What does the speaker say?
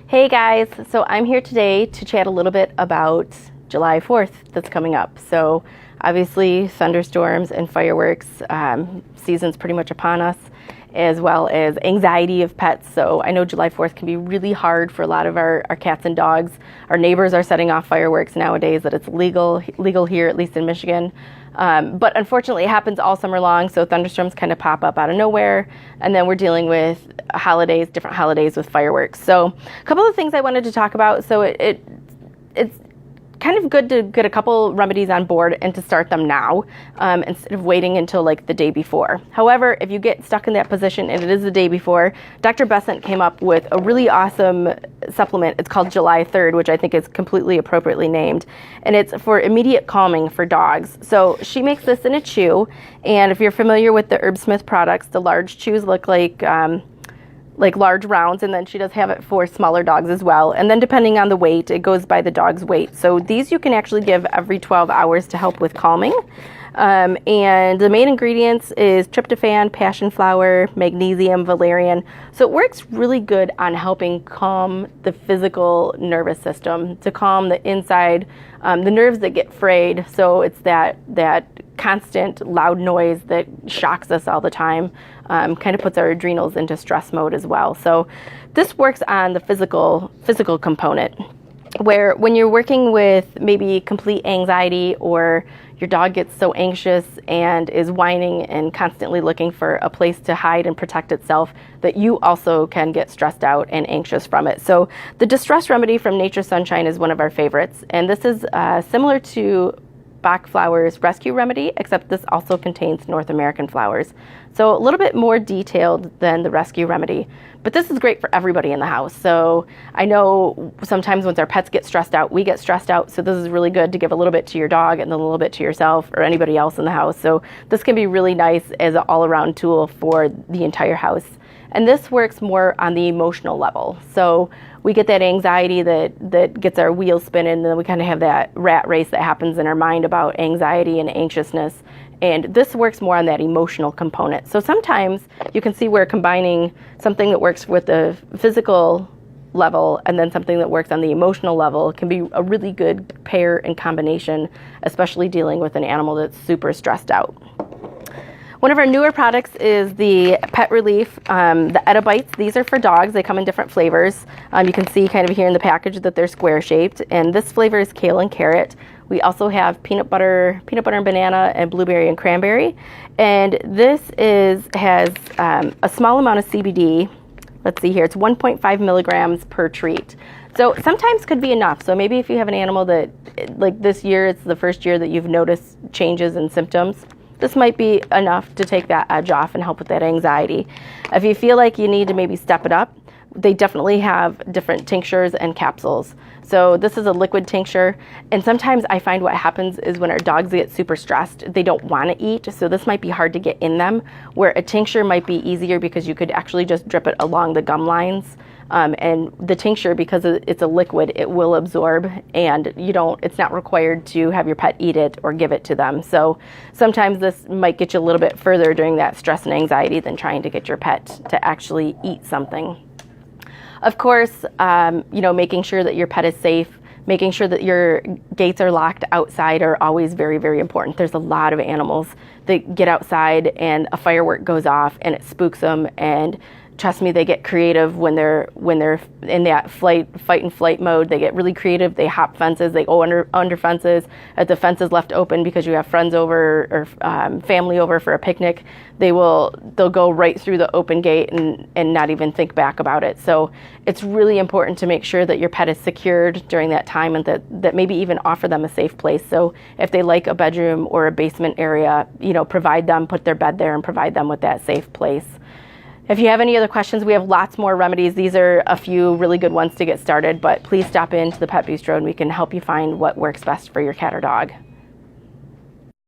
Hey guys, so I'm here today to chat a little bit about July 4th that's coming up. So obviously thunderstorms and fireworks season's pretty much upon us, as well as anxiety of pets. So I know July 4th can be really hard for a lot of our cats and dogs. Our neighbors are setting off fireworks nowadays that it's legal here, at least in Michigan. But unfortunately it happens all summer long, so thunderstorms kind of pop up out of nowhere, and then we're dealing with different holidays with fireworks. So a couple of things I wanted to talk about. So it's kind of good to get a couple remedies on board and to start them now instead of waiting until like the day before. However, if you get stuck in that position and it is the day before, Dr. Besant came up with a really awesome supplement. It's called July 3rd, which I think is completely appropriately named, and it's for immediate calming for dogs. So she makes this in a chew, and if you're familiar with the Herbsmith products, the large chews look like large rounds, and then she does have it for smaller dogs as well. And then depending on the weight, it goes by the dog's weight. So these you can actually give every 12 hours to help with calming. And the main ingredients is tryptophan, passion flower, magnesium, valerian. So it works really good on helping calm the physical nervous system, to calm the inside, the nerves that get frayed. So it's that constant loud noise that shocks us all the time, kind of puts our adrenals into stress mode as well. So this works on the physical component, where when you're working with maybe complete anxiety, or your dog gets so anxious and is whining and constantly looking for a place to hide and protect itself, that you also can get stressed out and anxious from it. So the distress remedy from Nature's Sunshine is one of our favorites, and this is similar to Bach Flower's Rescue Remedy, except this also contains North American flowers. So a little bit more detailed than the Rescue Remedy, but this is great for everybody in the house. So I know sometimes once our pets get stressed out, we get stressed out. So this is really good to give a little bit to your dog and then a little bit to yourself or anybody else in the house. So this can be really nice as an all-around tool for the entire house. And this works more on the emotional level. So we get that anxiety that gets our wheels spinning, and then we kind of have that rat race that happens in our mind about anxiety and anxiousness. And this works more on that emotional component. So sometimes you can see where combining something that works with the physical level and then something that works on the emotional level can be a really good pair and combination, especially dealing with an animal that's super stressed out. One of our newer products is the Pet Relief, the Edda Bites. These are for dogs. They come in different flavors. You can see kind of here in the package that they're square shaped, and this flavor is kale and carrot. We also have peanut butter and banana, and blueberry and cranberry. And this has a small amount of CBD. Let's see here, it's 1.5 milligrams per treat. So sometimes could be enough. So maybe if you have an animal that, like this year, it's the first year that you've noticed changes in symptoms, this might be enough to take that edge off and help with that anxiety. If you feel like you need to maybe step it up, they definitely have different tinctures and capsules. So this is a liquid tincture, and sometimes I find what happens is when our dogs get super stressed, they don't want to eat, so this might be hard to get in them, where a tincture might be easier because you could actually just drip it along the gum lines. And the tincture, because it's a liquid, it will absorb, and it's not required to have your pet eat it or give it to them. So sometimes this might get you a little bit further during that stress and anxiety than trying to get your pet to actually eat something. Of course, making sure that your pet is safe, making sure that your gates are locked outside are always very, very important. There's a lot of animals that get outside and a firework goes off and it spooks them, and trust me, they get creative when they're in that fight and flight mode. They get really creative. They hop fences. They go under fences. If the fence is left open because you have friends over or family over for a picnic, they'll go right through the open gate and not even think back about it. So it's really important to make sure that your pet is secured during that time, and that maybe even offer them a safe place. So if they like a bedroom or a basement area, put their bed there and provide them with that safe place. If you have any other questions, we have lots more remedies. These are a few really good ones to get started, but please stop into the Pet Bistro and we can help you find what works best for your cat or dog.